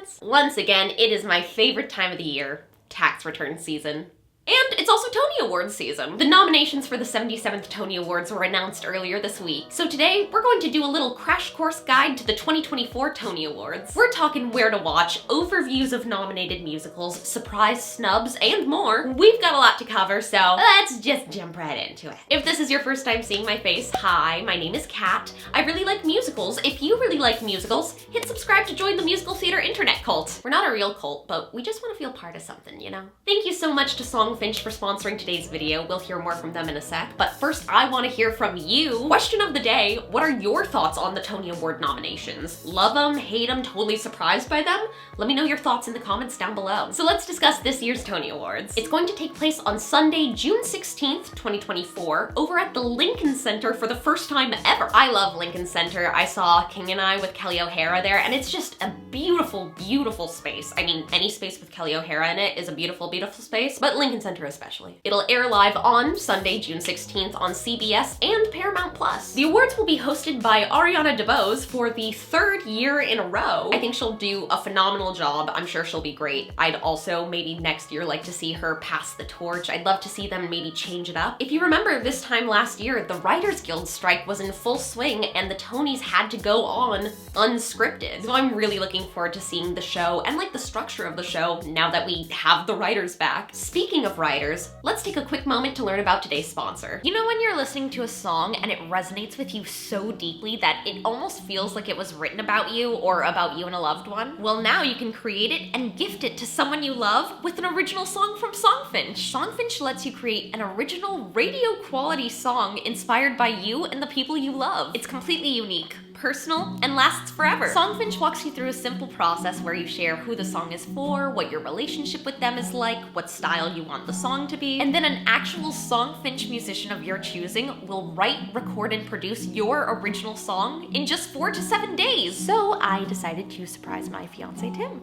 Awards! Once again, it is my favorite time of the year, tax return season. And it's also Tony Awards season. The nominations for the 77th Tony Awards were announced earlier this week. So today, we're going to do a little crash course guide to the 2024 Tony Awards. We're talking where to watch, overviews of nominated musicals, surprise snubs, and more. We've got a lot to cover, so let's just jump right into it. If this is your first time seeing my face, hi, my name is Kat. I really like musicals. If you really like musicals, hit subscribe to join the musical theater internet cult. We're not a real cult, but we just want to feel part of something, you know? Thank you so much to Songfinch for sponsoring today's video. We'll hear more from them in a sec, but first I want to hear from you. Question of the day, what are your thoughts on the Tony Award nominations? Love them, hate them, totally surprised by them? Let me know your thoughts in the comments down below. So let's discuss this year's Tony Awards. It's going to take place on Sunday, June 16th, 2024, over at the Lincoln Center for the first time ever. I love Lincoln Center. I saw King and I with Kelly O'Hara there, and it's just a beautiful, beautiful space. I mean, any space with Kelly O'Hara in it is a beautiful, beautiful space, but Lincoln Center especially. It'll air live on Sunday, June 16th on CBS and Paramount+. The awards will be hosted by Ariana DeBose for the third year in a row. I think she'll do a phenomenal job. I'm sure she'll be great. I'd also maybe next year like to see her pass the torch. I'd love to see them maybe change it up. If you remember this time last year, the Writers Guild strike was in full swing and the Tonys had to go on unscripted. So I'm really looking forward to seeing the show and like the structure of the show now that we have the writers back. Speaking of writers, let's take a quick moment to learn about today's sponsor. You know when you're listening to a song and it resonates with you so deeply that it almost feels like it was written about you or about you and a loved one? Well, now you can create it and gift it to someone you love with an original song from Songfinch. Songfinch lets you create an original radio quality song inspired by you and the people you love. It's completely unique, personal, and lasts forever. Songfinch walks you through a simple process where you share who the song is for, what your relationship with them is like, what style you want the song to be, and then an actual Songfinch musician of your choosing will write, record, and produce your original song in just 4 to 7 days. So I decided to surprise my fiance Tim.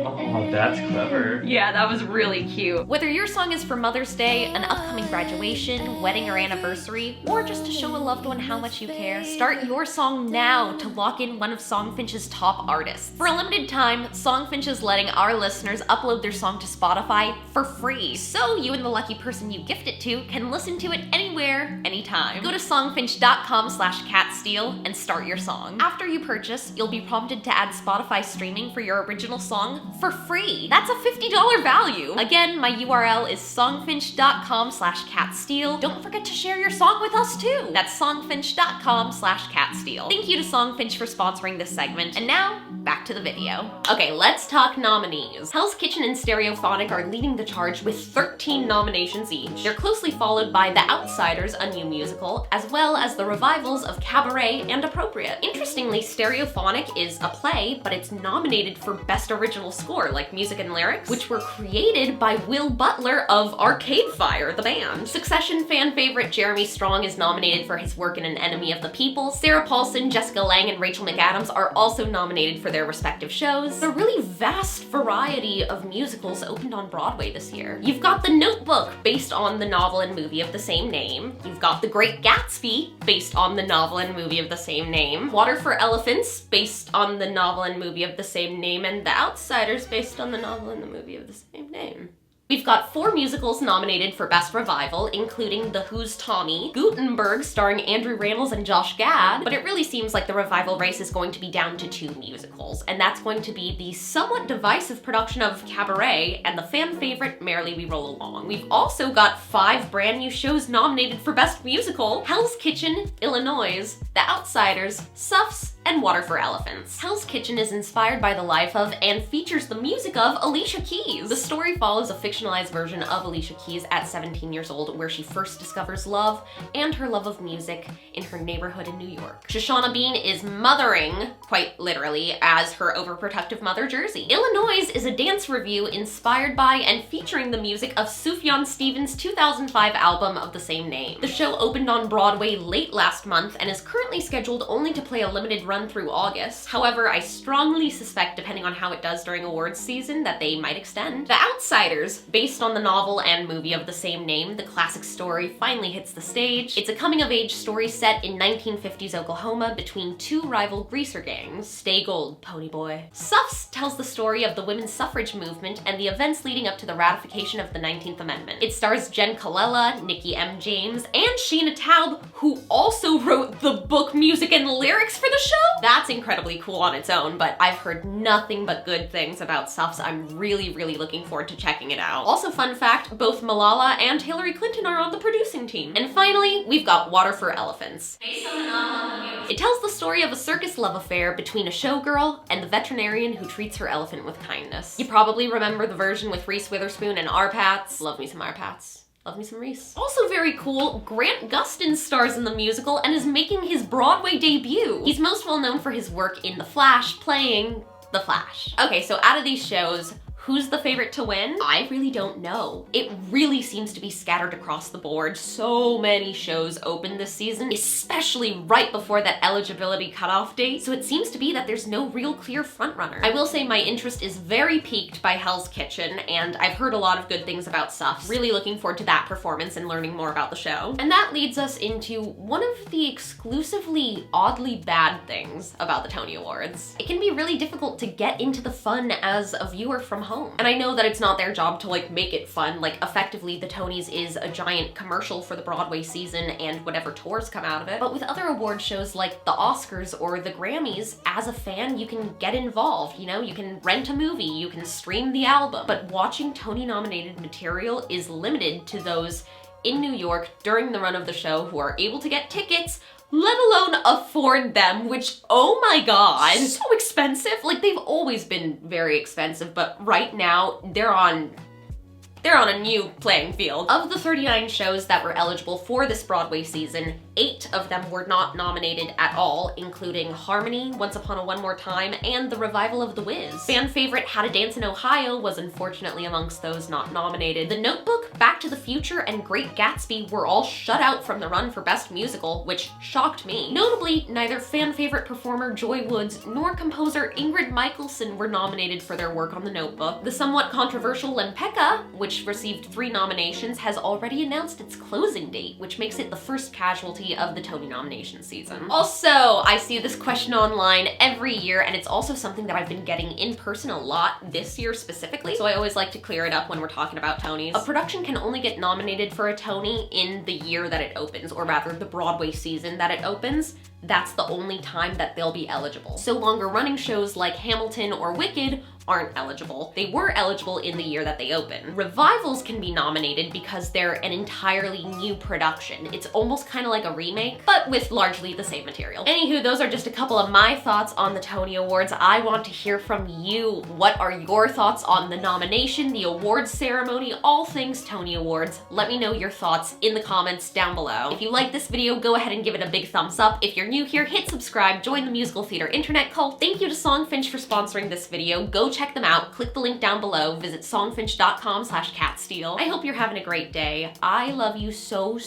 Oh, that's clever. Yeah, that was really cute. Whether your song is for Mother's Day, an upcoming graduation, wedding or anniversary, or just to show a loved one how much you care, start your song now to lock in one of Songfinch's top artists. For a limited time, Songfinch is letting our listeners upload their song to Spotify for free, so you and the lucky person you gift it to can listen to it anywhere, anytime. Go to songfinch.com/catsteele and start your song. After you purchase, you'll be prompted to add Spotify streaming for your original song for free. That's a $50 value. Again, my URL is songfinch.com/catsteele. Don't forget to share your song with us too. That's songfinch.com/catsteele. Thank you to Songfinch for sponsoring this segment. And now, back to the video. Okay, let's talk nominees. Hell's Kitchen and Stereophonic are leading the charge with 13 nominations each. They're closely followed by The Outsiders, a new musical, as well as the revivals of Cabaret and Appropriate. Interestingly, Stereophonic is a play, but it's nominated for Best Original Score, like music and lyrics, which were created by Will Butler of Arcade Fire, the band. Succession fan favorite Jeremy Strong is nominated for his work in An Enemy of the People. Sarah Paulson, Jessica Lange, and Rachel McAdams are also nominated for their respective shows. A really vast variety of musicals opened on Broadway this year. You've got The Notebook, based on the novel and movie of the same name. You've got The Great Gatsby, based on the novel and movie of the same name. Water for Elephants, based on the novel and movie of the same name. And The Outsiders, based on the novel and the movie of the same name. We've got 4 musicals nominated for Best Revival, including The Who's Tommy, Gutenberg starring Andrew Rannells and Josh Gad, but it really seems like the revival race is going to be down to 2 musicals, and that's going to be the somewhat divisive production of Cabaret and the fan favorite Merrily We Roll Along. We've also got 5 brand new shows nominated for Best Musical: Hell's Kitchen, Illinois, The Outsiders, SUFFS, and Water for Elephants. Hell's Kitchen is inspired by the life of and features the music of Alicia Keys. The story follows a fictionalized version of Alicia Keys at 17 years old, where she first discovers love and her love of music in her neighborhood in New York. Shoshana Bean is mothering, quite literally, as her overprotective mother, Jersey. Illinois is a dance review inspired by and featuring the music of Sufjan Stevens' 2005 album of the same name. The show opened on Broadway late last month and is currently scheduled only to play a limited run run through August. However, I strongly suspect, depending on how it does during awards season, that they might extend. The Outsiders, based on the novel and movie of the same name, the classic story finally hits the stage. It's a coming-of-age story set in 1950s Oklahoma between two rival greaser gangs. Stay gold, pony boy. SUFFS tells the story of the women's suffrage movement and the events leading up to the ratification of the 19th Amendment. It stars Jen Colella, Nikki M. James, and Sheena Taub, who also wrote the book, music, and lyrics for the show. That's incredibly cool on its own, but I've heard nothing but good things about SUFFS. I'm really looking forward to checking it out. Also, fun fact, both Malala and Hillary Clinton are on the producing team. And finally, we've got Water for Elephants. Based on the novel, it tells the story of a circus love affair between a showgirl and the veterinarian who treats her elephant with kindness. You probably remember the version with Reese Witherspoon and Arpats. Love me some Arpats. Love me some Reese. Also very cool, Grant Gustin stars in the musical and is making his Broadway debut. He's most well known for his work in The Flash, playing The Flash. Okay, so out of these shows, who's the favorite to win? I really don't know. It really seems to be scattered across the board. So many shows open this season, especially right before that eligibility cutoff date, so it seems to be that there's no real clear frontrunner. I will say my interest is very piqued by Hell's Kitchen, and I've heard a lot of good things about SUFFS. Really looking forward to that performance and learning more about the show. And that leads us into one of the exclusively oddly bad things about the Tony Awards. It can be really difficult to get into the fun as a viewer from home. And I know that it's not their job to like make it fun. Like effectively the Tonys is a giant commercial for the Broadway season and whatever tours come out of it. But with other award shows like the Oscars or the Grammys, as a fan you can get involved, you know? You can rent a movie, you can stream the album. But watching Tony nominated material is limited to those in New York during the run of the show who are able to get tickets, let alone afford them, which, oh my god, so expensive. Like, they've always been very expensive, but right now, they're on a new playing field. Of the 39 shows that were eligible for this Broadway season, 8 of them were not nominated at all, including Harmony, Once Upon a One More Time, and the revival of The Wiz. Fan favorite How to Dance in Ohio was unfortunately amongst those not nominated. The Notebook, Back to the Future, and Great Gatsby were all shut out from the run for Best Musical, which shocked me. Notably, neither fan favorite performer Joy Woods nor composer Ingrid Michaelson were nominated for their work on The Notebook. The somewhat controversial Lempecka, which received 3 nominations, has already announced its closing date, which makes it the first casualty of the Tony nomination season. Also, I see this question online every year, and it's also something that I've been getting in person a lot this year specifically, so I always like to clear it up when we're talking about Tonys. A production can only get nominated for a Tony in the year that it opens, or rather the Broadway season that it opens. That's the only time that they'll be eligible. So longer running shows like Hamilton or Wicked aren't eligible. They were eligible in the year that they open. Revivals can be nominated because they're an entirely new production. It's almost kind of like a remake, but with largely the same material. Anywho, those are just a couple of my thoughts on the Tony Awards. I want to hear from you. What are your thoughts on the nomination, the awards ceremony, all things Tony Awards? Let me know your thoughts in the comments down below. If you like this video, go ahead and give it a big thumbs up. If you're new here, hit subscribe, join the musical theater internet cult. Thank you to Songfinch for sponsoring this video. Go check them out. Click the link down below. Visit songfinch.com/catsteele. I hope you're having a great day. I love you so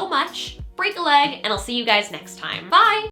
much. Break a leg, and I'll see you guys next time. Bye!